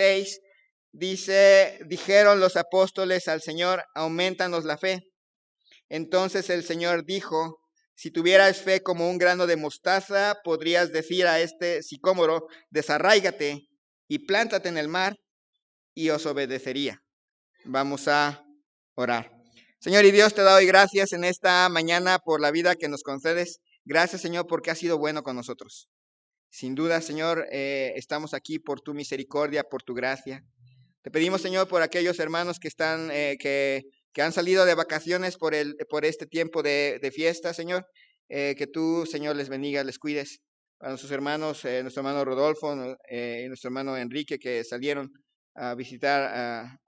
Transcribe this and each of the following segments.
6 dice, dijeron los apóstoles al Señor, aumentanos la fe. Entonces el Señor dijo, si tuvieras fe como un grano de mostaza, podrías decir a este sicómoro, desarráigate y plántate en el mar, y os obedecería. Vamos a orar. Señor y Dios, te doy gracias en esta mañana por la vida que nos concedes. Gracias, Señor, porque has sido bueno con nosotros. Sin duda, Señor, estamos aquí por tu misericordia, por tu gracia. Te pedimos, Señor, por aquellos hermanos que están, que han salido de vacaciones por este tiempo de fiesta, Señor, que tú, Señor, les bendiga, les cuides. A nuestros hermanos, nuestro hermano Rodolfo y nuestro hermano Enrique, que salieron a visitar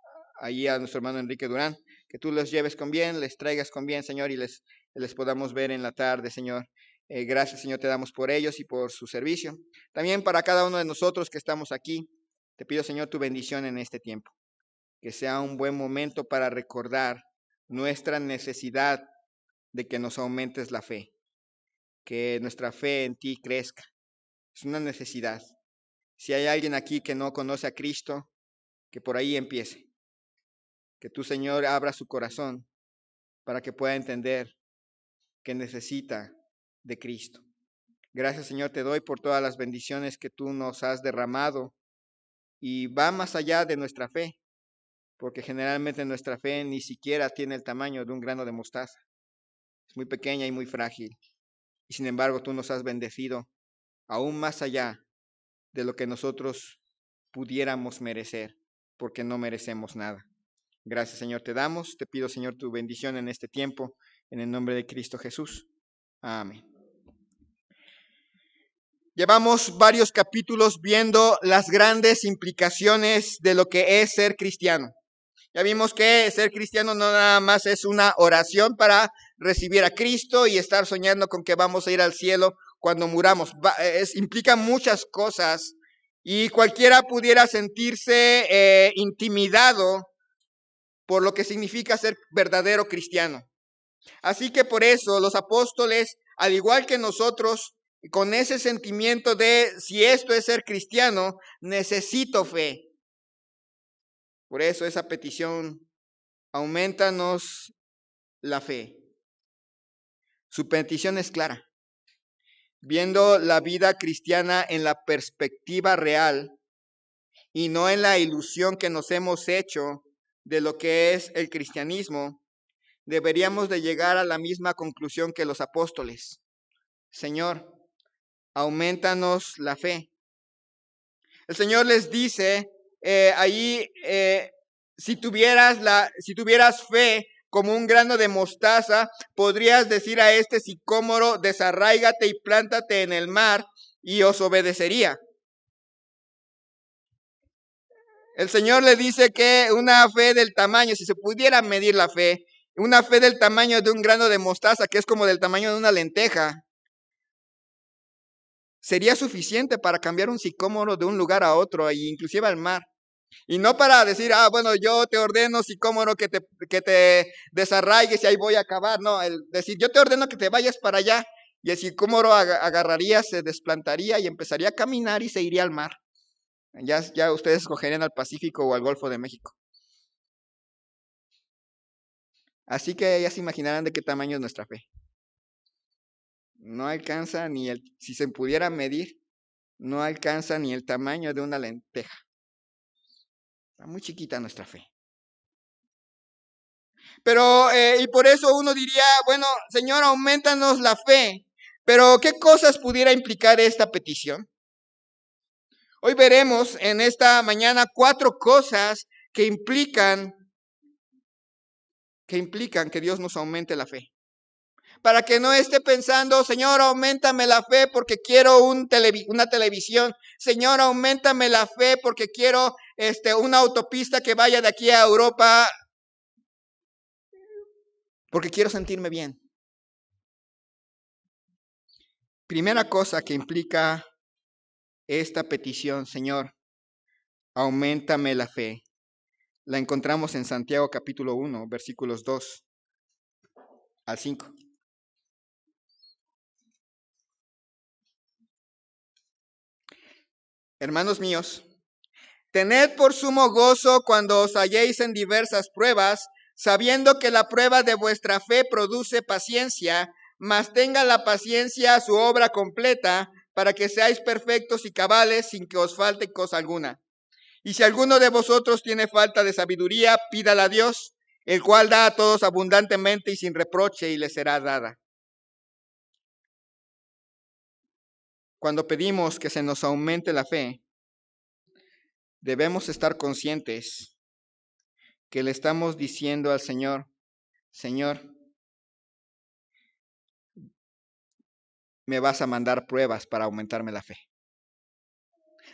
allí a nuestro hermano Enrique Durán, que tú los lleves con bien, les traigas con bien, Señor, y les podamos ver en la tarde, Señor. Gracias, Señor, te damos por ellos y por su servicio. También para cada uno de nosotros que estamos aquí, te pido, Señor, tu bendición en este tiempo. Que sea un buen momento para recordar nuestra necesidad de que nos aumentes la fe. Que nuestra fe en ti crezca. Es una necesidad. Si hay alguien aquí que no conoce a Cristo, que por ahí empiece. Que tu Señor abra su corazón para que pueda entender que necesita de Cristo. Gracias, Señor, te doy por todas las bendiciones que tú nos has derramado y va más allá de nuestra fe, porque generalmente nuestra fe ni siquiera tiene el tamaño de un grano de mostaza. Es muy pequeña y muy frágil. Y sin embargo, tú nos has bendecido aún más allá de lo que nosotros pudiéramos merecer, porque no merecemos nada. Gracias, Señor, te damos. Te pido, Señor, tu bendición en este tiempo, en el nombre de Cristo Jesús. Amén. Llevamos varios capítulos viendo las grandes implicaciones de lo que es ser cristiano. Ya vimos que ser cristiano no nada más es una oración para recibir a Cristo y estar soñando con que vamos a ir al cielo cuando muramos. Implica muchas cosas y cualquiera pudiera sentirse intimidado por lo que significa ser verdadero cristiano. Así que por eso los apóstoles, al igual que nosotros, con ese sentimiento de si esto es ser cristiano, necesito fe. Por eso esa petición, aumentanos la fe. Su petición es clara. Viendo la vida cristiana en la perspectiva real y no en la ilusión que nos hemos hecho de lo que es el cristianismo, deberíamos de llegar a la misma conclusión que los apóstoles. Señor, aumentanos la fe. El Señor les dice si tuvieras fe como un grano de mostaza, podrías decir a este sicómoro, desarráigate y plántate en el mar, y os obedecería. El Señor le dice que una fe del tamaño, si se pudiera medir la fe, una fe del tamaño de un grano de mostaza, que es como del tamaño de una lenteja, sería suficiente para cambiar un sicómoro de un lugar a otro, e inclusive al mar. Y no para decir, bueno, yo te ordeno, sicómoro, que te desarraigues y ahí voy a acabar. No, el decir, yo te ordeno que te vayas para allá. Y el sicómoro agarraría, se desplantaría y empezaría a caminar y se iría al mar. Ya ustedes escogerían al Pacífico o al Golfo de México. Así que ya se imaginarán de qué tamaño es nuestra fe. No alcanza si se pudiera medir, no alcanza ni el tamaño de una lenteja. Está muy chiquita nuestra fe. Pero, y por eso uno diría, bueno, Señor, aumentanos la fe. Pero, ¿qué cosas pudiera implicar esta petición? Hoy veremos en esta mañana 4 cosas que implican que Dios nos aumente la fe. Para que no esté pensando, Señor, auméntame la fe porque quiero una televisión. Señor, auméntame la fe porque quiero una autopista que vaya de aquí a Europa. Porque quiero sentirme bien. Primera cosa que implica esta petición, Señor, auméntame la fe. La encontramos en Santiago capítulo 1, versículos 2 al 5. Hermanos míos, Tened por sumo gozo cuando os halléis en diversas pruebas, sabiendo que la prueba de vuestra fe produce paciencia, mas tenga la paciencia su obra completa, para que seáis perfectos y cabales sin que os falte cosa alguna. Y si alguno de vosotros tiene falta de sabiduría, pídala a Dios, el cual da a todos abundantemente y sin reproche, y le será dada. Cuando pedimos que se nos aumente la fe, debemos estar conscientes que le estamos diciendo al Señor, Señor, me vas a mandar pruebas para aumentarme la fe.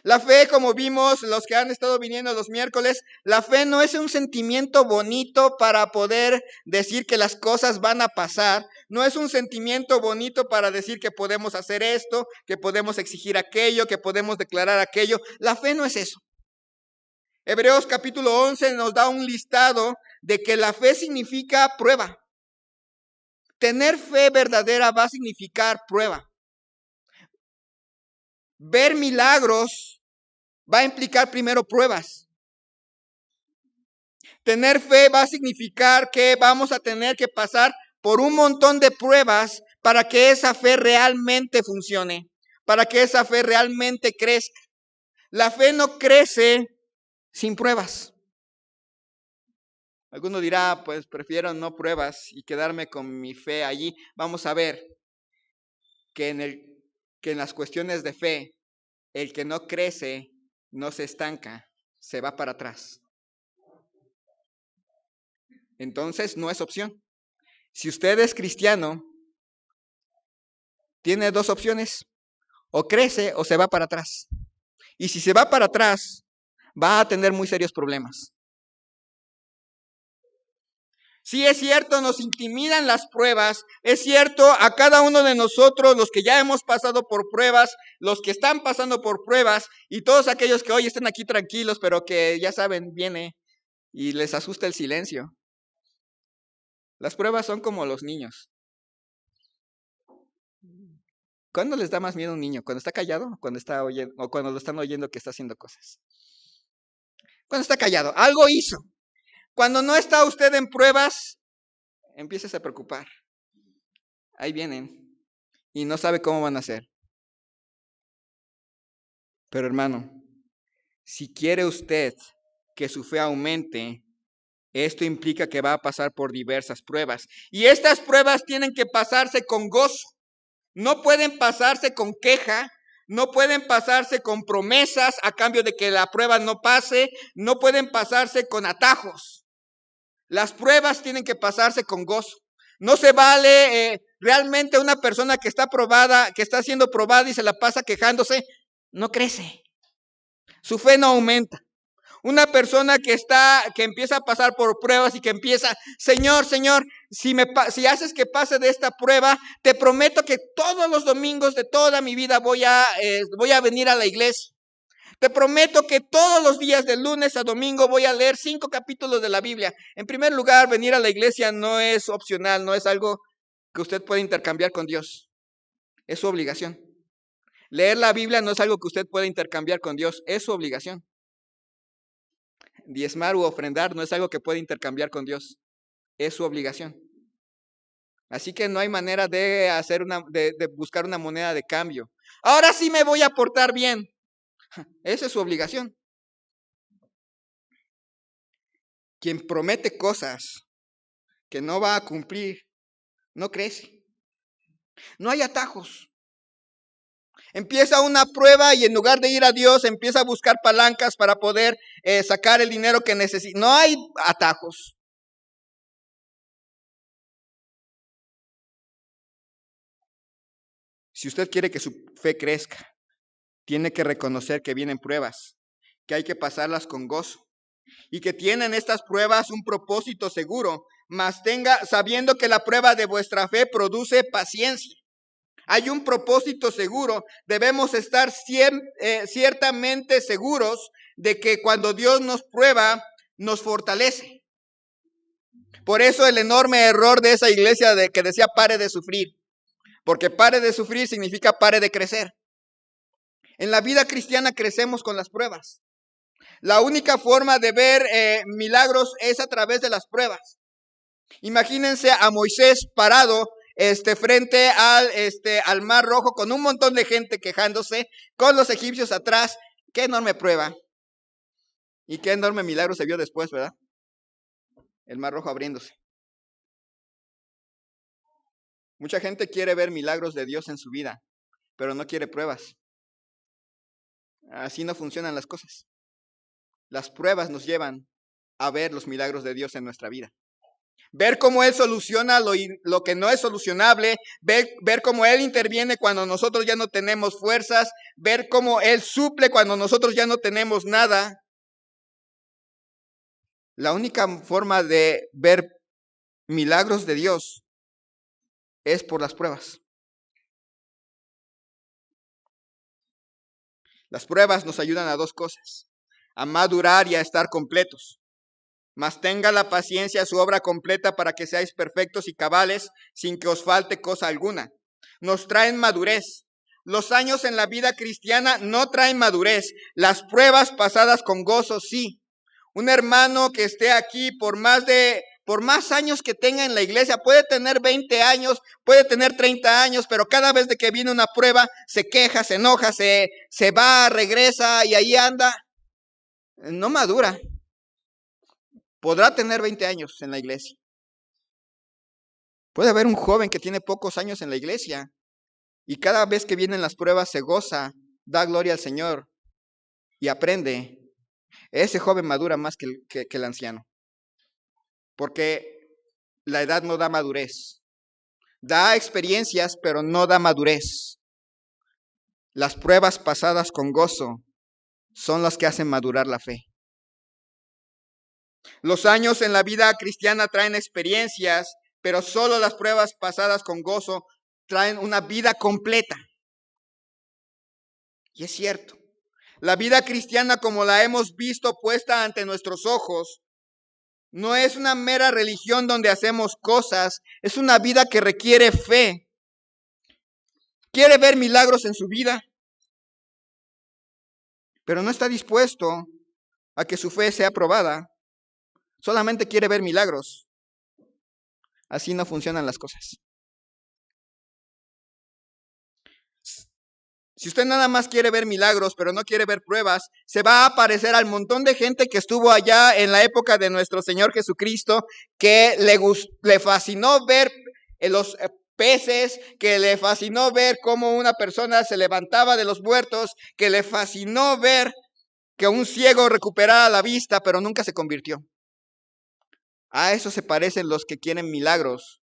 La fe, como vimos los que han estado viniendo los miércoles, la fe no es un sentimiento bonito para poder decir que las cosas van a pasar. No es un sentimiento bonito para decir que podemos hacer esto, que podemos exigir aquello, que podemos declarar aquello. La fe no es eso. Hebreos capítulo 11 nos da un listado de que la fe significa prueba. Tener fe verdadera va a significar prueba. Ver milagros va a implicar primero pruebas. Tener fe va a significar que vamos a tener que pasar por un montón de pruebas para que esa fe realmente funcione, para que esa fe realmente crezca. La fe no crece sin pruebas. Alguno dirá, pues prefiero no pruebas y quedarme con mi fe allí. Vamos a ver que en las cuestiones de fe, el que no crece, no se estanca, se va para atrás. Entonces no es opción. Si usted es cristiano, tiene dos opciones: o crece o se va para atrás. Y si se va para atrás, va a tener muy serios problemas. Sí, es cierto, nos intimidan las pruebas. Es cierto, a cada uno de nosotros, los que ya hemos pasado por pruebas, los que están pasando por pruebas, y todos aquellos que hoy están aquí tranquilos, pero que ya saben, viene y les asusta el silencio. Las pruebas son como los niños. ¿Cuándo les da más miedo a un niño? ¿Cuando está callado cuando está oyendo, o cuando lo están oyendo que está haciendo cosas? Cuando está callado, algo hizo. Cuando no está usted en pruebas, empieza a preocupar. Ahí vienen y no sabe cómo van a hacer. Pero hermano, si quiere usted que su fe aumente, esto implica que va a pasar por diversas pruebas. Y estas pruebas tienen que pasarse con gozo. No pueden pasarse con queja, no pueden pasarse con promesas a cambio de que la prueba no pase, no pueden pasarse con atajos. Las pruebas tienen que pasarse con gozo. No se vale realmente una persona que está probada, que está siendo probada y se la pasa quejándose, no crece. Su fe no aumenta. Una persona que empieza a pasar por pruebas y que empieza, Señor, si haces que pase de esta prueba, te prometo que todos los domingos de toda mi vida voy a venir a la iglesia. Te prometo que todos los días de lunes a domingo voy a leer 5 capítulos de la Biblia. En primer lugar, venir a la iglesia no es opcional, no es algo que usted puede intercambiar con Dios. Es su obligación. Leer la Biblia no es algo que usted pueda intercambiar con Dios, es su obligación. Diezmar u ofrendar no es algo que puede intercambiar con Dios, es su obligación. Así que no hay manera de buscar una moneda de cambio. Ahora sí me voy a portar bien. Esa es su obligación. Quien promete cosas que no va a cumplir, no crece. No hay atajos. Empieza una prueba y en lugar de ir a Dios, empieza a buscar palancas para poder sacar el dinero que necesita. No hay atajos. Si usted quiere que su fe crezca, tiene que reconocer que vienen pruebas, que hay que pasarlas con gozo y que tienen estas pruebas un propósito seguro, mas sabiendo que la prueba de vuestra fe produce paciencia. Hay un propósito seguro. Debemos estar ciertamente seguros de que cuando Dios nos prueba, nos fortalece. Por eso el enorme error de esa iglesia de que decía pare de sufrir. Porque pare de sufrir significa pare de crecer. En la vida cristiana crecemos con las pruebas. La única forma de ver milagros es a través de las pruebas. Imagínense a Moisés parado frente al Mar Rojo con un montón de gente quejándose, con los egipcios atrás. Qué enorme prueba. Y qué enorme milagro se vio después, ¿verdad? El Mar Rojo abriéndose. Mucha gente quiere ver milagros de Dios en su vida, pero no quiere pruebas. Así no funcionan las cosas. Las pruebas nos llevan a ver los milagros de Dios en nuestra vida. Ver cómo Él soluciona lo que no es solucionable, ver cómo Él interviene cuando nosotros ya no tenemos fuerzas, ver cómo Él suple cuando nosotros ya no tenemos nada. La única forma de ver milagros de Dios es por las pruebas. Las pruebas nos ayudan a dos cosas: a madurar y a estar completos. Mas tenga la paciencia su obra completa para que seáis perfectos y cabales sin que os falte cosa alguna. Nos traen madurez. Los años en la vida cristiana no traen madurez. Las pruebas pasadas con gozo sí. Un hermano que esté aquí por más años que tenga en la iglesia, puede tener 20 años, puede tener 30 años, pero cada vez de que viene una prueba se queja, se enoja, se va, regresa y ahí anda. No madura. Podrá tener 20 años en la iglesia. Puede haber un joven que tiene pocos años en la iglesia y cada vez que vienen las pruebas se goza, da gloria al Señor y aprende. Ese joven madura más que el anciano, porque la edad no da madurez. Da experiencias, pero no da madurez. Las pruebas pasadas con gozo son las que hacen madurar la fe. Los años en la vida cristiana traen experiencias, pero solo las pruebas pasadas con gozo traen una vida completa. Y es cierto, la vida cristiana como la hemos visto puesta ante nuestros ojos, no es una mera religión donde hacemos cosas, es una vida que requiere fe. Quiere ver milagros en su vida, pero no está dispuesto a que su fe sea probada. Solamente quiere ver milagros. Así no funcionan las cosas. Si usted nada más quiere ver milagros, pero no quiere ver pruebas, se va a parecer al montón de gente que estuvo allá en la época de nuestro Señor Jesucristo, que le fascinó ver los peces, que le fascinó ver cómo una persona se levantaba de los muertos, que le fascinó ver que un ciego recuperara la vista, pero nunca se convirtió. A eso se parecen los que quieren milagros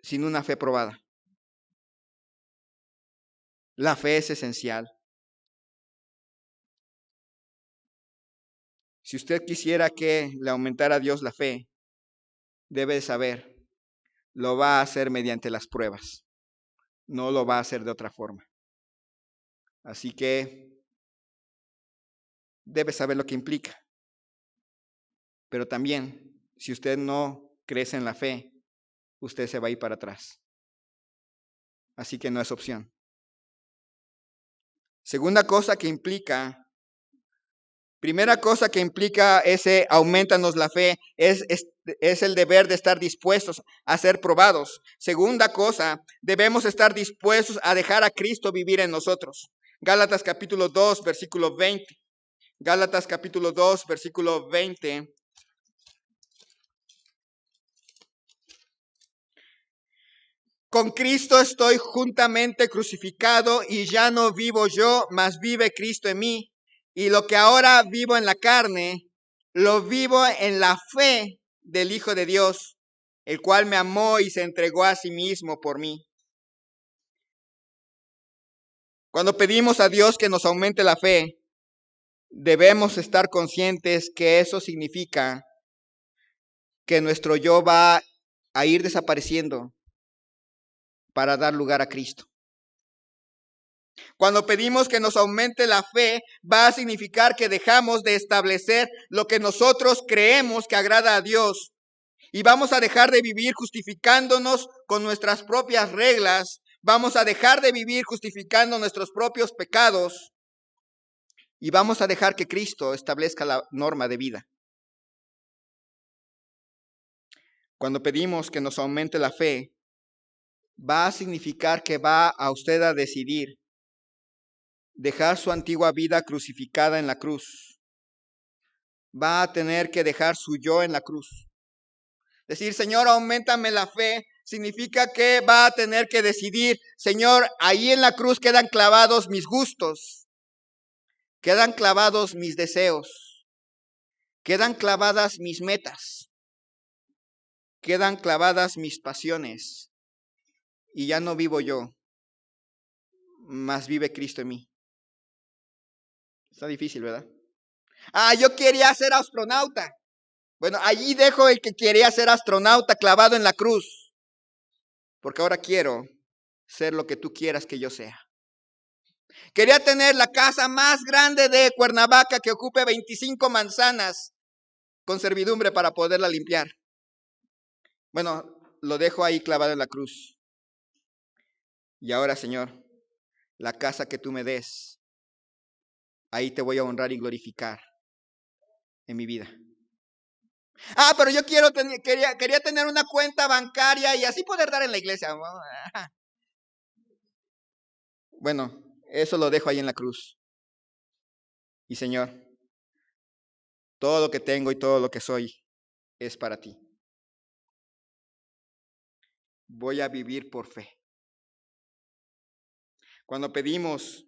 sin una fe probada. La fe es esencial. Si usted quisiera que le aumentara a Dios la fe, debe saber, lo va a hacer mediante las pruebas. No lo va a hacer de otra forma. Así que debe saber lo que implica. Pero también, si usted no crece en la fe, usted se va a ir para atrás. Así que no es opción. Segunda cosa que implica, primera cosa que implica ese aumentanos la fe es el deber de estar dispuestos a ser probados. Segunda cosa, debemos estar dispuestos a dejar a Cristo vivir en nosotros. Gálatas capítulo 2, versículo 20. Gálatas capítulo 2, versículo 20. Con Cristo estoy juntamente crucificado y ya no vivo yo, mas vive Cristo en mí. Y lo que ahora vivo en la carne, lo vivo en la fe del Hijo de Dios, el cual me amó y se entregó a sí mismo por mí. Cuando pedimos a Dios que nos aumente la fe, debemos estar conscientes que eso significa que nuestro yo va a ir desapareciendo para dar lugar a Cristo. Cuando pedimos que nos aumente la fe, va a significar que dejamos de establecer lo que nosotros creemos que agrada a Dios y vamos a dejar de vivir justificándonos con nuestras propias reglas, vamos a dejar de vivir justificando nuestros propios pecados y vamos a dejar que Cristo establezca la norma de vida. Cuando pedimos que nos aumente la fe, va a significar que va a usted a decidir dejar su antigua vida crucificada en la cruz. Va a tener que dejar su yo en la cruz. Decir, Señor, auméntame la fe, significa que va a tener que decidir, Señor, ahí en la cruz quedan clavados mis gustos, quedan clavados mis deseos, quedan clavadas mis metas, quedan clavadas mis pasiones, y ya no vivo yo, mas vive Cristo en mí. Está difícil, ¿verdad? Yo quería ser astronauta. Bueno, allí dejo el que quería ser astronauta clavado en la cruz, porque ahora quiero ser lo que tú quieras que yo sea. Quería tener la casa más grande de Cuernavaca que ocupe 25 manzanas con servidumbre para poderla limpiar. Bueno, lo dejo ahí clavado en la cruz. Y ahora, Señor, la casa que tú me des, ahí te voy a honrar y glorificar en mi vida. Pero yo quería tener una cuenta bancaria y así poder dar en la iglesia. Bueno, eso lo dejo ahí en la cruz. Y Señor, todo lo que tengo y todo lo que soy es para ti. Voy a vivir por fe. Cuando pedimos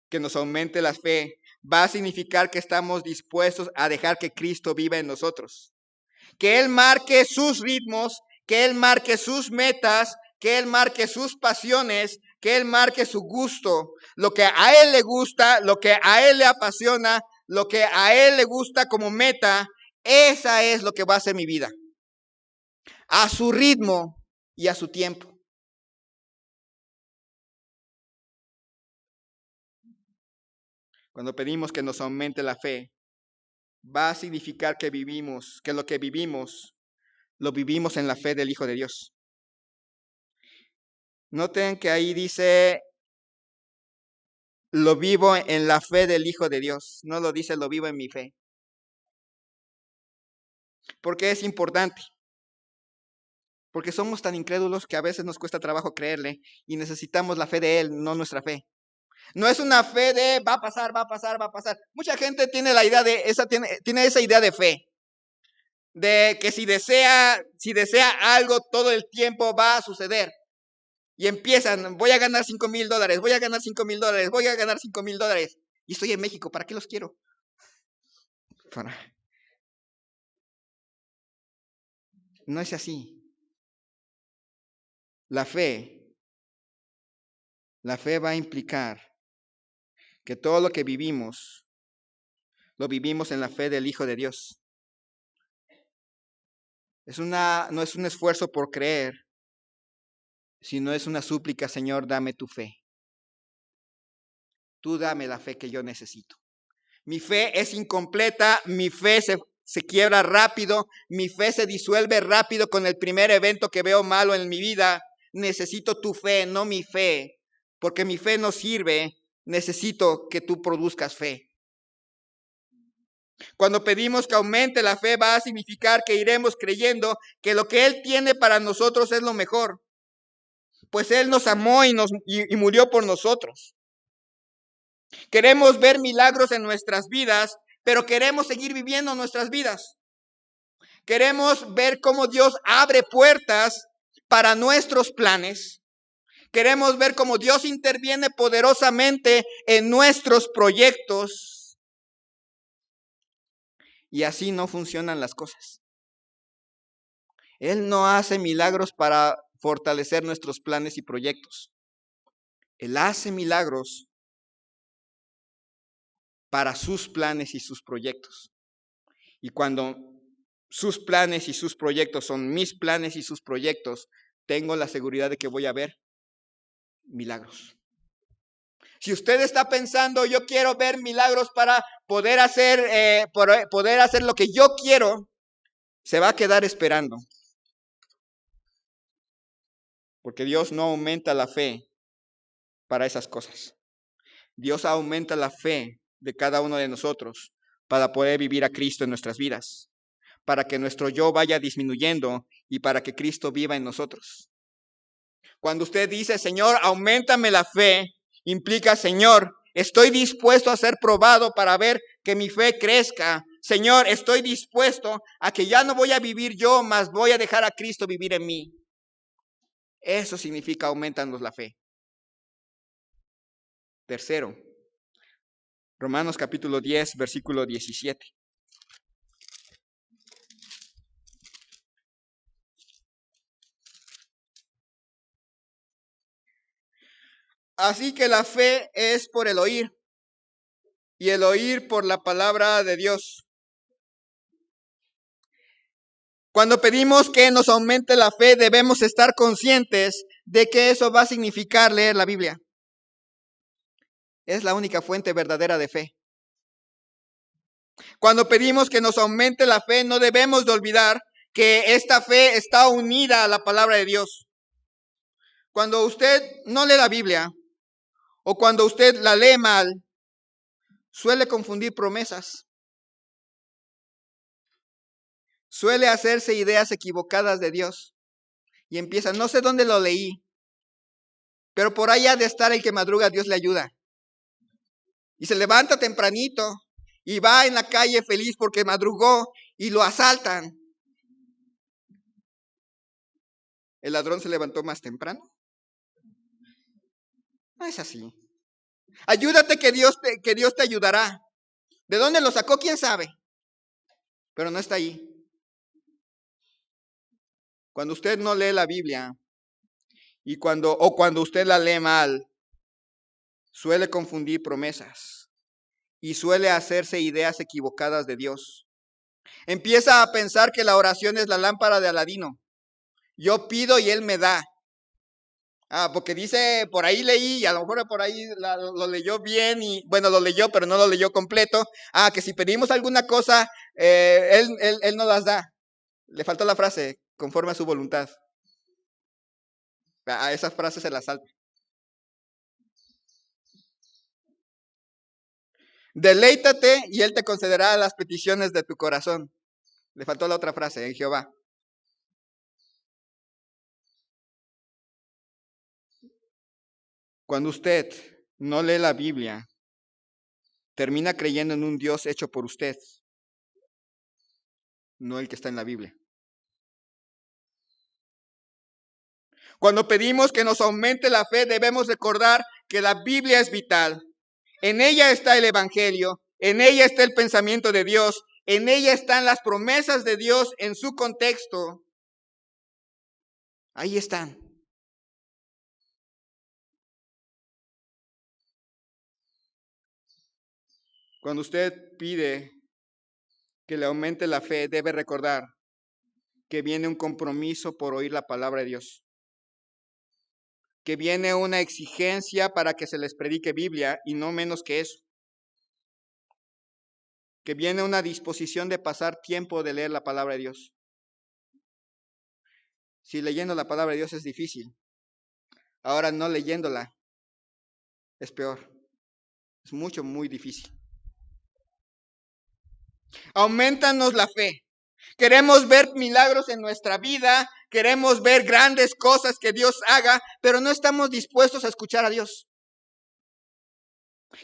que nos aumente la fe, va a significar que estamos dispuestos a dejar que Cristo viva en nosotros. Que Él marque sus ritmos, que Él marque sus metas, que Él marque sus pasiones, que Él marque su gusto, lo que a Él le gusta, lo que a Él le apasiona, lo que a Él le gusta como meta, esa es lo que va a ser mi vida. A su ritmo y a su tiempo. Cuando pedimos que nos aumente la fe, va a significar que lo que vivimos, lo vivimos en la fe del Hijo de Dios. Noten que ahí dice, lo vivo en la fe del Hijo de Dios. No lo dice, lo vivo en mi fe. ¿Por qué es importante? Porque somos tan incrédulos que a veces nos cuesta trabajo creerle y necesitamos la fe de Él, no nuestra fe. No es una fe de va a pasar, va a pasar, va a pasar. Mucha gente tiene la idea de tiene esa idea de fe. De que si desea algo todo el tiempo va a suceder. Y empiezan, voy a ganar $5,000, voy a ganar $5,000, voy a ganar $5,000. Y estoy en México, ¿para qué los quiero? No es así. La fe va a implicar que todo lo que vivimos, lo vivimos en la fe del Hijo de Dios. No es un esfuerzo por creer, sino es una súplica, Señor, dame tu fe. Tú dame la fe que yo necesito. Mi fe es incompleta, mi fe se quiebra rápido, mi fe se disuelve rápido con el primer evento que veo malo en mi vida. Necesito tu fe, no mi fe, porque mi fe no sirve. Necesito que tú produzcas fe. Cuando pedimos que aumente la fe, va a significar que iremos creyendo que lo que Él tiene para nosotros es lo mejor, pues Él nos amó y murió por nosotros. Queremos ver milagros en nuestras vidas, pero queremos seguir viviendo nuestras vidas. Queremos ver cómo Dios abre puertas para nuestros planes. Queremos ver cómo Dios interviene poderosamente en nuestros proyectos. Y así no funcionan las cosas. Él no hace milagros para fortalecer nuestros planes y proyectos. Él hace milagros para sus planes y sus proyectos. Y cuando sus planes y sus proyectos son mis planes y sus proyectos, tengo la seguridad de que voy a ver milagros. Si usted está pensando, yo quiero ver milagros para poder hacer lo que yo quiero, se va a quedar esperando. Porque Dios no aumenta la fe para esas cosas. Dios aumenta la fe de cada uno de nosotros para poder vivir a Cristo en nuestras vidas, para que nuestro yo vaya disminuyendo y para que Cristo viva en nosotros. Cuando usted dice, Señor, auméntame la fe, implica, Señor, estoy dispuesto a ser probado para ver que mi fe crezca. Señor, estoy dispuesto a que ya no voy a vivir yo, mas voy a dejar a Cristo vivir en mí. Eso significa aumentanos la fe. Tercero, Romanos capítulo 10, versículo 17. Así que la fe es por el oír, y el oír por la palabra de Dios. Cuando pedimos que nos aumente la fe, debemos estar conscientes de que eso va a significar leer la Biblia. Es la única fuente verdadera de fe. Cuando pedimos que nos aumente la fe, no debemos de olvidar que esta fe está unida a la palabra de Dios. Cuando usted no lee la Biblia, o cuando usted la lee mal, suele confundir promesas. Suele hacerse ideas equivocadas de Dios. Y empieza, no sé dónde lo leí, pero por ahí ha de estar el que madruga, Dios le ayuda. Y se levanta tempranito y va en la calle feliz porque madrugó y lo asaltan. ¿El ladrón se levantó más temprano? No es así. Ayúdate que Dios te ayudará. ¿De dónde lo sacó? ¿Quién sabe? Pero no está ahí. Cuando usted no lee la Biblia o cuando usted la lee mal, suele confundir promesas y suele hacerse ideas equivocadas de Dios. Empieza a pensar que la oración es la lámpara de Aladino. Yo pido y Él me da. Porque dice, por ahí leí, y a lo mejor por ahí lo leyó bien, y bueno, lo leyó, pero no lo leyó completo. Que si pedimos alguna cosa, él no las da. Le faltó la frase, conforme a su voluntad. A esas frases se las salta. Deleítate y Él te concederá las peticiones de tu corazón. Le faltó la otra frase, en Jehová. Cuando usted no lee la Biblia, termina creyendo en un Dios hecho por usted, no el que está en la Biblia. Cuando pedimos que nos aumente la fe, debemos recordar que la Biblia es vital. En ella está el Evangelio, en ella está el pensamiento de Dios, en ella están las promesas de Dios en su contexto. Ahí están. Cuando usted pide que le aumente la fe, debe recordar que viene un compromiso por oír la palabra de Dios. Que viene una exigencia para que se les predique Biblia y no menos que eso. Que viene una disposición de pasar tiempo de leer la palabra de Dios. Si leyendo la palabra de Dios es difícil, ahora no leyéndola es peor. Es muy difícil. Aumentanos la fe. Queremos ver milagros en nuestra vida, queremos ver grandes cosas que Dios haga, pero no estamos dispuestos a escuchar a Dios.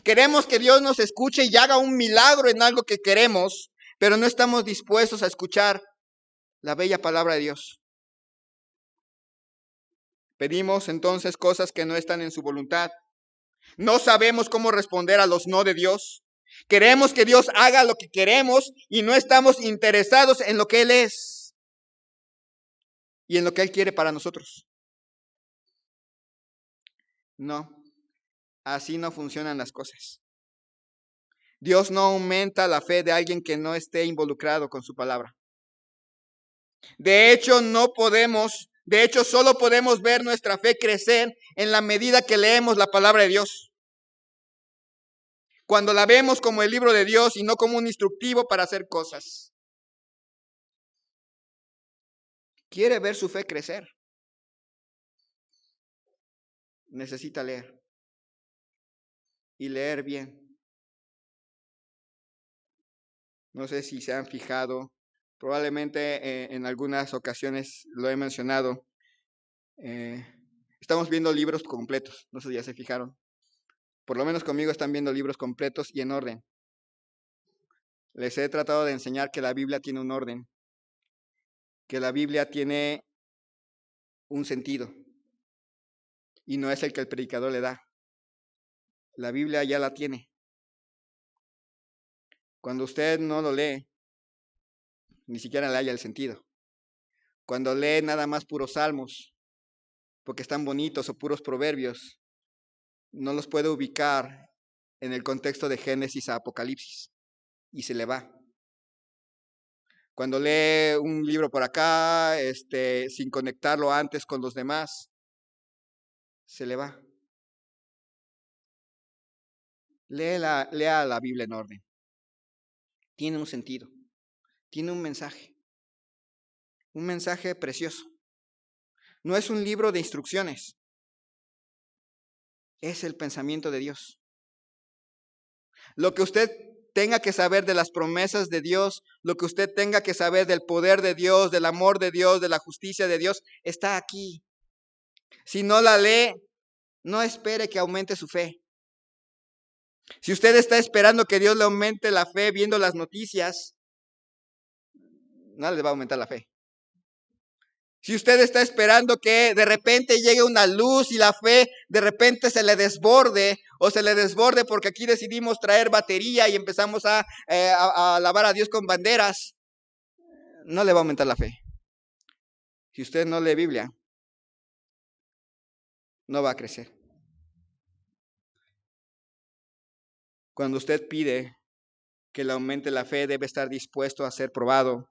Queremos que Dios nos escuche y haga un milagro en algo que queremos, pero no estamos dispuestos a escuchar la bella palabra de Dios. Pedimos entonces cosas que no están en su voluntad. No sabemos cómo responder a los no de Dios. Queremos que Dios haga lo que queremos y no estamos interesados en lo que Él es y en lo que Él quiere para nosotros. No, así no funcionan las cosas. Dios no aumenta la fe de alguien que no esté involucrado con su palabra. De hecho, solo podemos ver nuestra fe crecer en la medida que leemos la palabra de Dios. Cuando la vemos como el libro de Dios y no como un instructivo para hacer cosas. ¿Quiere ver su fe crecer? Necesita leer. Y leer bien. No sé si se han fijado, probablemente en algunas ocasiones lo he mencionado. Estamos viendo libros completos, no sé si ya se fijaron. Por lo menos conmigo están viendo libros completos y en orden. Les he tratado de enseñar que la Biblia tiene un orden, que la Biblia tiene un sentido y no es el que el predicador le da. La Biblia ya la tiene. Cuando usted no lo lee, ni siquiera le halla el sentido. Cuando lee nada más puros salmos, porque están bonitos, o puros proverbios, no los puede ubicar en el contexto de Génesis a Apocalipsis y se le va. Cuando lee un libro por acá, sin conectarlo antes con los demás, se le va. Lea la Biblia en orden. Tiene un sentido, tiene un mensaje precioso. No es un libro de instrucciones, es el pensamiento de Dios. Lo que usted tenga que saber de las promesas de Dios, lo que usted tenga que saber del poder de Dios, del amor de Dios, de la justicia de Dios, está aquí. Si no la lee, no espere que aumente su fe. Si usted está esperando que Dios le aumente la fe viendo las noticias, no le va a aumentar la fe. Si usted está esperando que de repente llegue una luz y la fe de repente se le desborde porque aquí decidimos traer batería y empezamos a alabar a Dios con banderas, no le va a aumentar la fe. Si usted no lee Biblia, no va a crecer. Cuando usted pide que le aumente la fe, debe estar dispuesto a ser probado.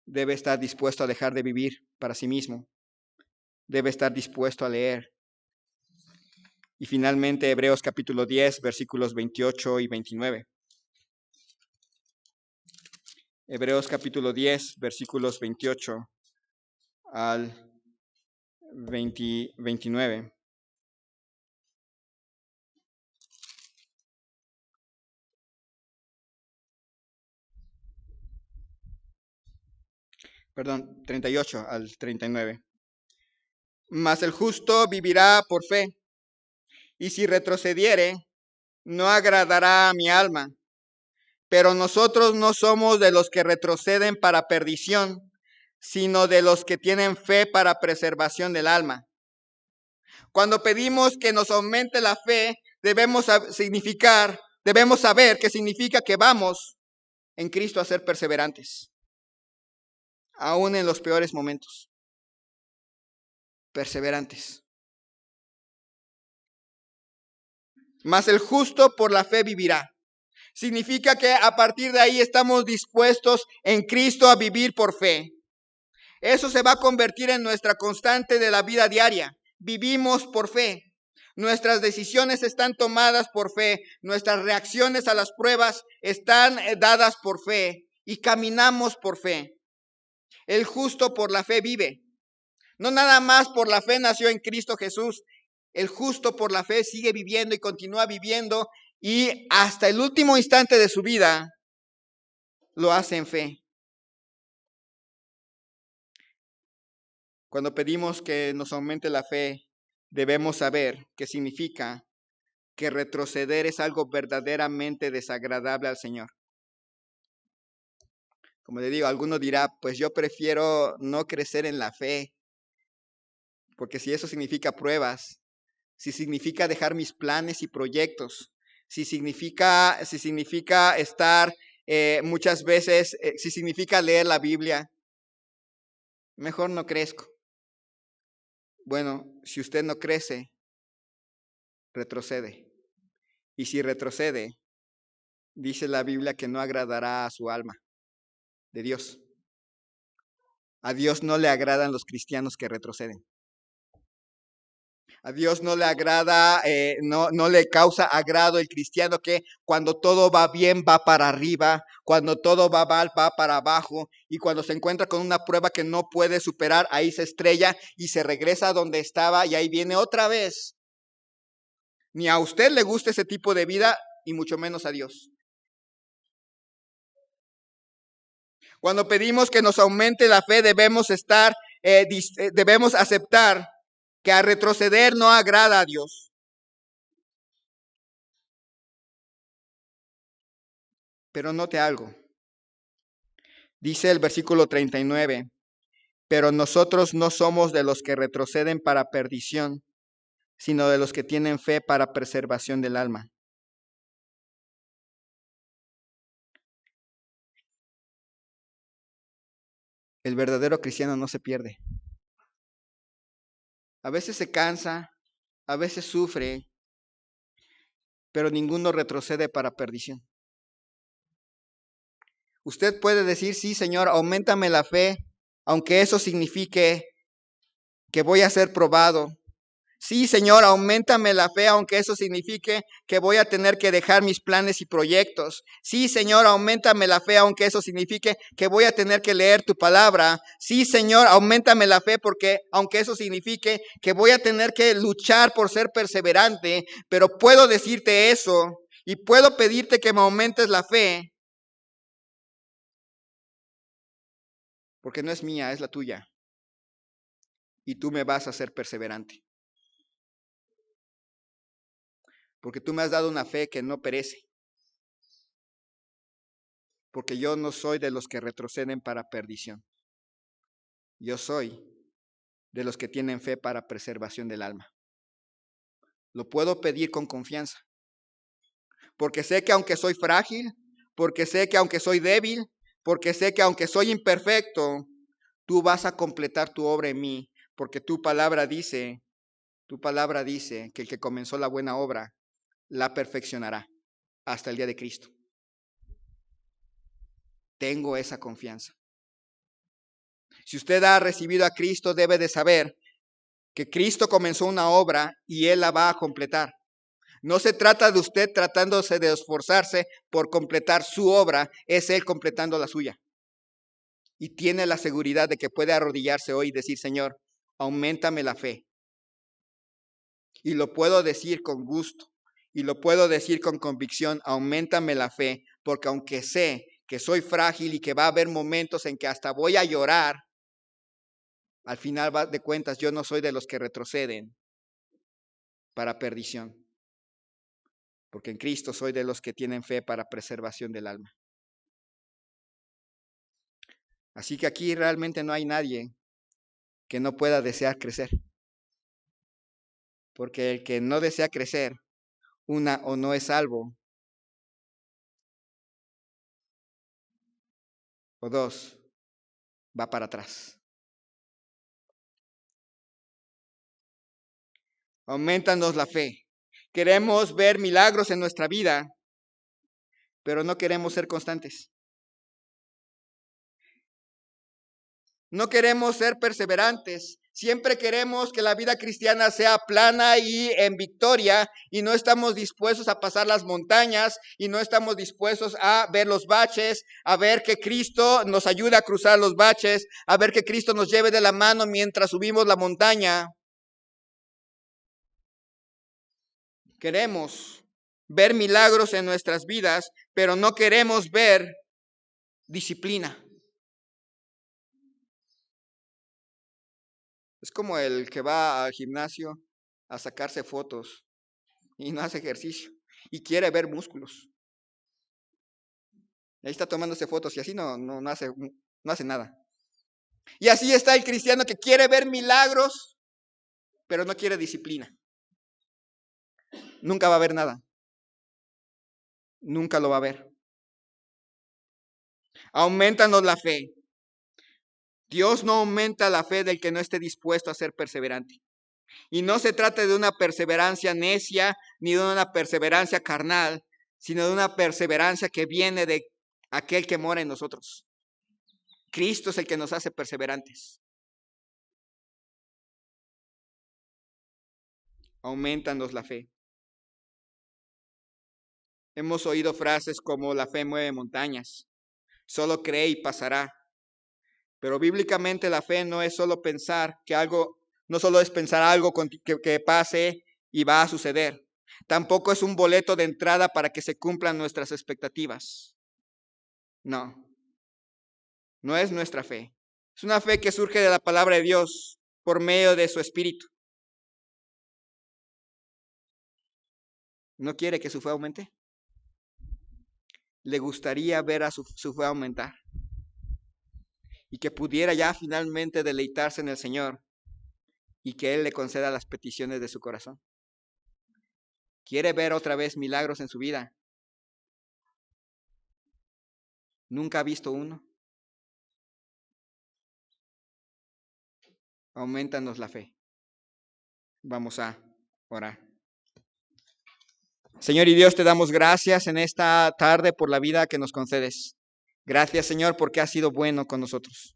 Debe estar dispuesto a dejar de vivir para sí mismo. Debe estar dispuesto a leer. Y finalmente, Hebreos capítulo 10, versículos 28 y 29. Hebreos capítulo 10, versículos 28 al 29. Perdón, 38 al 39. Mas el justo vivirá por fe, y si retrocediere, no agradará a mi alma. Pero nosotros no somos de los que retroceden para perdición, sino de los que tienen fe para preservación del alma. Cuando pedimos que nos aumente la fe, debemos saber que significa que vamos en Cristo a ser perseverantes, aún en los peores momentos. Perseverantes. Mas el justo por la fe vivirá. Significa que a partir de ahí estamos dispuestos en Cristo a vivir por fe. Eso se va a convertir en nuestra constante de la vida diaria. Vivimos por fe. Nuestras decisiones están tomadas por fe. Nuestras reacciones a las pruebas están dadas por fe. Y caminamos por fe. El justo por la fe vive. No nada más por la fe nació en Cristo Jesús. El justo por la fe sigue viviendo y continúa viviendo. Y hasta el último instante de su vida lo hace en fe. Cuando pedimos que nos aumente la fe, debemos saber qué significa que retroceder es algo verdaderamente desagradable al Señor. Como le digo, alguno dirá, pues yo prefiero no crecer en la fe, porque si eso significa pruebas, si significa dejar mis planes y proyectos, si significa estar muchas veces, si significa leer la Biblia, mejor no crezco. Bueno, si usted no crece, retrocede. Y si retrocede, dice la Biblia que no agradará a su alma de Dios. A Dios no le agradan los cristianos que retroceden. A Dios no le agrada, no le causa agrado el cristiano que cuando todo va bien va para arriba, cuando todo va mal va para abajo, y cuando se encuentra con una prueba que no puede superar, ahí se estrella y se regresa a donde estaba y ahí viene otra vez. Ni a usted le gusta ese tipo de vida y mucho menos a Dios. Cuando pedimos que nos aumente la fe, debemos aceptar que a retroceder no agrada a Dios. Pero note algo. Dice el versículo 39, pero nosotros no somos de los que retroceden para perdición, sino de los que tienen fe para preservación del alma. El verdadero cristiano no se pierde. A veces se cansa, a veces sufre, pero ninguno retrocede para perdición. Usted puede decir, sí, Señor, auméntame la fe, aunque eso signifique que voy a ser probado. Sí, Señor, auméntame la fe, aunque eso signifique que voy a tener que dejar mis planes y proyectos. Sí, Señor, auméntame la fe, aunque eso signifique que voy a tener que leer tu palabra. Sí, Señor, auméntame la fe, porque aunque eso signifique que voy a tener que luchar por ser perseverante, pero puedo decirte eso y puedo pedirte que me aumentes la fe, porque no es mía, es la tuya. Y tú me vas a hacer perseverante. Porque tú me has dado una fe que no perece. Porque yo no soy de los que retroceden para perdición. Yo soy de los que tienen fe para preservación del alma. Lo puedo pedir con confianza. Porque sé que aunque soy frágil, porque sé que aunque soy débil, porque sé que aunque soy imperfecto, tú vas a completar tu obra en mí. Porque tu palabra dice que el que comenzó la buena obra la perfeccionará hasta el día de Cristo. Tengo esa confianza. Si usted ha recibido a Cristo, debe de saber que Cristo comenzó una obra y Él la va a completar. No se trata de usted tratándose de esforzarse por completar su obra, es Él completando la suya. Y tiene la seguridad de que puede arrodillarse hoy y decir, Señor, auméntame la fe. Y lo puedo decir con gusto, y lo puedo decir con convicción, auméntame la fe, porque aunque sé que soy frágil y que va a haber momentos en que hasta voy a llorar, al final de cuentas yo no soy de los que retroceden para perdición, porque en Cristo soy de los que tienen fe para preservación del alma. Así que aquí realmente no hay nadie que no pueda desear crecer, porque el que no desea crecer, una, o no es salvo, o dos, va para atrás. Aumentanos la fe. Queremos ver milagros en nuestra vida, pero no queremos ser constantes. No queremos ser perseverantes. Siempre queremos que la vida cristiana sea plana y en victoria, y no estamos dispuestos a pasar las montañas, y no estamos dispuestos a ver los baches, a ver que Cristo nos ayude a cruzar los baches, a ver que Cristo nos lleve de la mano mientras subimos la montaña. Queremos ver milagros en nuestras vidas, pero no queremos ver disciplina. Es como el que va al gimnasio a sacarse fotos y no hace ejercicio y quiere ver músculos. Ahí está tomándose fotos y así no hace nada. Y así está el cristiano que quiere ver milagros, pero no quiere disciplina. Nunca va a ver nada. Nunca lo va a ver. Aumentanos la fe. Dios no aumenta la fe del que no esté dispuesto a ser perseverante. Y no se trata de una perseverancia necia ni de una perseverancia carnal, sino de una perseverancia que viene de aquel que mora en nosotros. Cristo es el que nos hace perseverantes. Aumentanos la fe. Hemos oído frases como la fe mueve montañas, solo cree y pasará. Pero bíblicamente la fe no es solo pensar que algo, no solo es pensar algo que pase y va a suceder. Tampoco es un boleto de entrada para que se cumplan nuestras expectativas. No. No es nuestra fe. Es una fe que surge de la palabra de Dios por medio de su Espíritu. ¿No quiere que su fe aumente? Le gustaría ver a su fe aumentar y que pudiera ya finalmente deleitarse en el Señor y que Él le conceda las peticiones de su corazón. ¿Quiere ver otra vez milagros en su vida? ¿Nunca ha visto uno? Aumentanos la fe. Vamos a orar. Señor y Dios, te damos gracias en esta tarde por la vida que nos concedes. Gracias, Señor, porque has sido bueno con nosotros.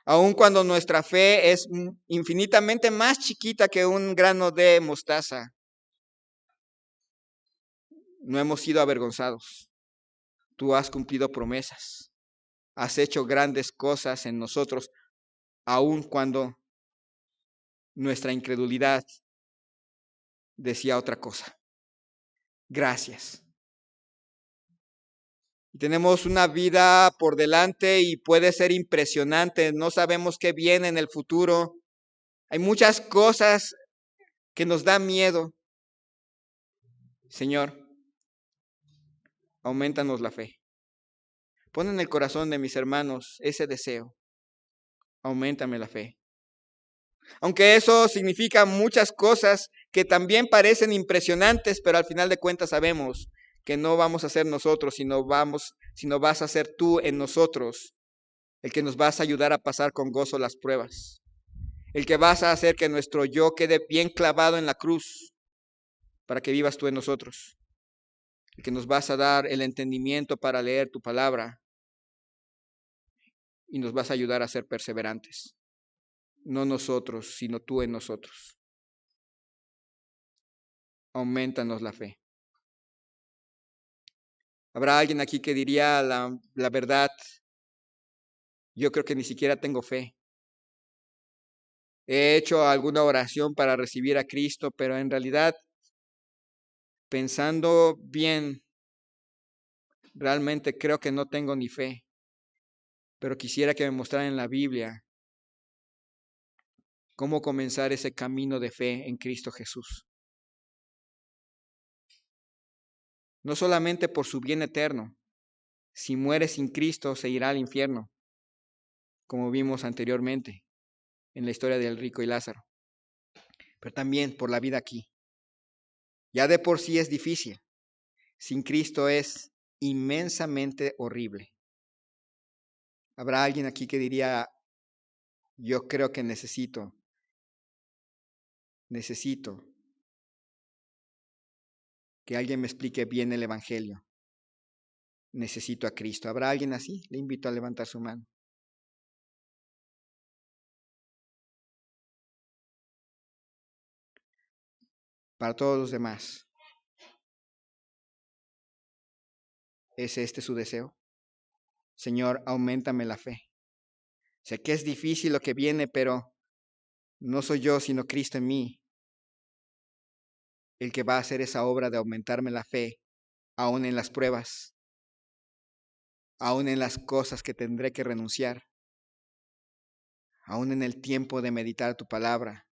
Aun cuando nuestra fe es infinitamente más chiquita que un grano de mostaza, no hemos sido avergonzados. Tú has cumplido promesas. Has hecho grandes cosas en nosotros, aun cuando nuestra incredulidad decía otra cosa. Gracias. Tenemos una vida por delante y puede ser impresionante. No sabemos qué viene en el futuro. Hay muchas cosas que nos dan miedo. Señor, aumentanos la fe. Pon en el corazón de mis hermanos ese deseo. Auméntame la fe. Aunque eso significa muchas cosas que también parecen impresionantes, pero al final de cuentas sabemos que no vamos a ser nosotros, sino vas a ser tú en nosotros, el que nos vas a ayudar a pasar con gozo las pruebas, el que vas a hacer que nuestro yo quede bien clavado en la cruz para que vivas tú en nosotros, el que nos vas a dar el entendimiento para leer tu palabra y nos vas a ayudar a ser perseverantes. No nosotros, sino tú en nosotros. Aumentanos la fe. Habrá alguien aquí que diría la verdad, yo creo que ni siquiera tengo fe. He hecho alguna oración para recibir a Cristo, pero en realidad, pensando bien, realmente creo que no tengo ni fe. Pero quisiera que me mostraran en la Biblia cómo comenzar ese camino de fe en Cristo Jesús. No solamente por su bien eterno. Si muere sin Cristo, se irá al infierno, como vimos anteriormente en la historia del rico y Lázaro. Pero también por la vida aquí. Ya de por sí es difícil. Sin Cristo es inmensamente horrible. Habrá alguien aquí que diría, yo creo que necesito que alguien me explique bien el Evangelio. Necesito a Cristo. ¿Habrá alguien así? Le invito a levantar su mano. Para todos los demás, ¿es este su deseo? Señor, auméntame la fe. Sé que es difícil lo que viene, pero no soy yo, sino Cristo en mí, el que va a hacer esa obra de aumentarme la fe, aún en las pruebas, aún en las cosas que tendré que renunciar, aún en el tiempo de meditar tu palabra,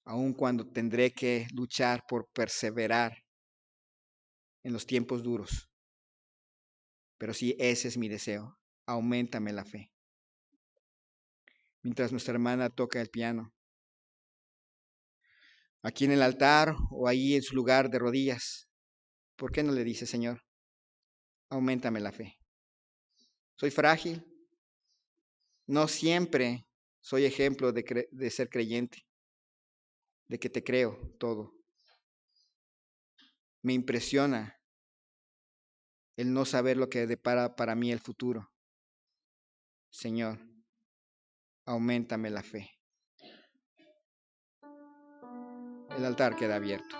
aún cuando tendré que luchar por perseverar en los tiempos duros. Pero sí, ese es mi deseo. Auméntame la fe. Mientras nuestra hermana toca el piano, aquí en el altar o ahí en su lugar de rodillas, ¿por qué no le dice, Señor, auméntame la fe? Soy frágil, no siempre soy ejemplo de ser creyente, de que te creo todo. Me impresiona el no saber lo que depara para mí el futuro. Señor, auméntame la fe. El altar queda abierto.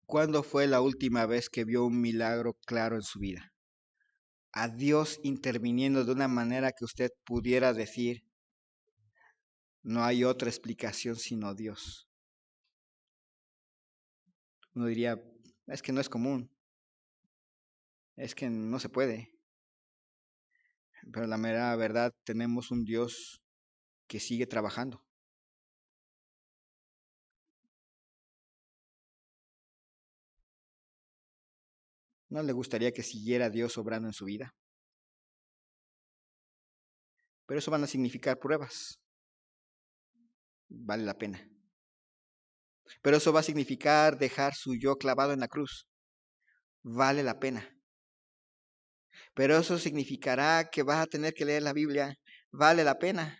¿Cuándo fue la última vez que vio un milagro claro en su vida? A Dios interviniendo de una manera que usted pudiera decir, no hay otra explicación sino Dios. Uno diría, es que no es común, es que no se puede. Pero la mera verdad, tenemos un Dios que sigue trabajando. ¿No le gustaría que siguiera Dios obrando en su vida? Pero eso van a significar pruebas. Vale la pena. Pero eso va a significar dejar su yo clavado en la cruz. Vale la pena. Pero eso significará que vas a tener que leer la Biblia. Vale la pena.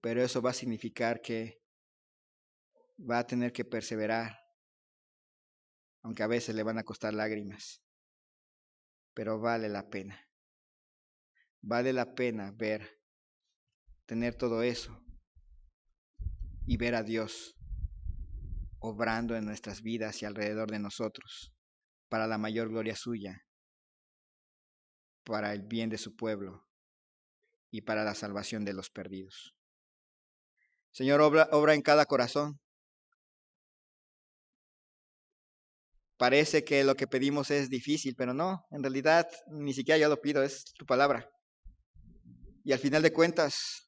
Pero eso va a significar que va a tener que perseverar, aunque a veces le van a costar lágrimas. Pero vale la pena. Vale la pena tener todo eso y ver a Dios obrando en nuestras vidas y alrededor de nosotros, para la mayor gloria suya, para el bien de su pueblo y para la salvación de los perdidos. Señor, obra en cada corazón. Parece que lo que pedimos es difícil, pero no, en realidad ni siquiera yo lo pido, es tu palabra. Y al final de cuentas,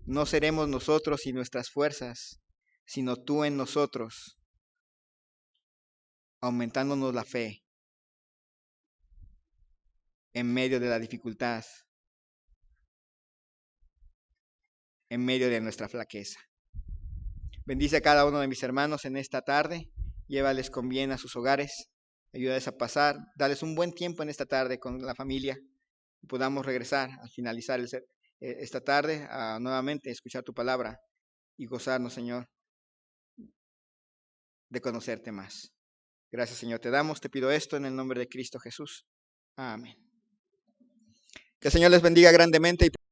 no seremos nosotros y nuestras fuerzas, sino tú en nosotros, aumentándonos la fe en medio de la dificultad, en medio de nuestra flaqueza. Bendice a cada uno de mis hermanos en esta tarde, llévales con bien a sus hogares, ayúdales a pasar, dales un buen tiempo en esta tarde con la familia, y podamos regresar al finalizar esta tarde a nuevamente escuchar tu palabra y gozarnos, Señor, de conocerte más. Gracias, Señor, te pido esto en el nombre de Cristo Jesús. Amén. Que el Señor les bendiga grandemente y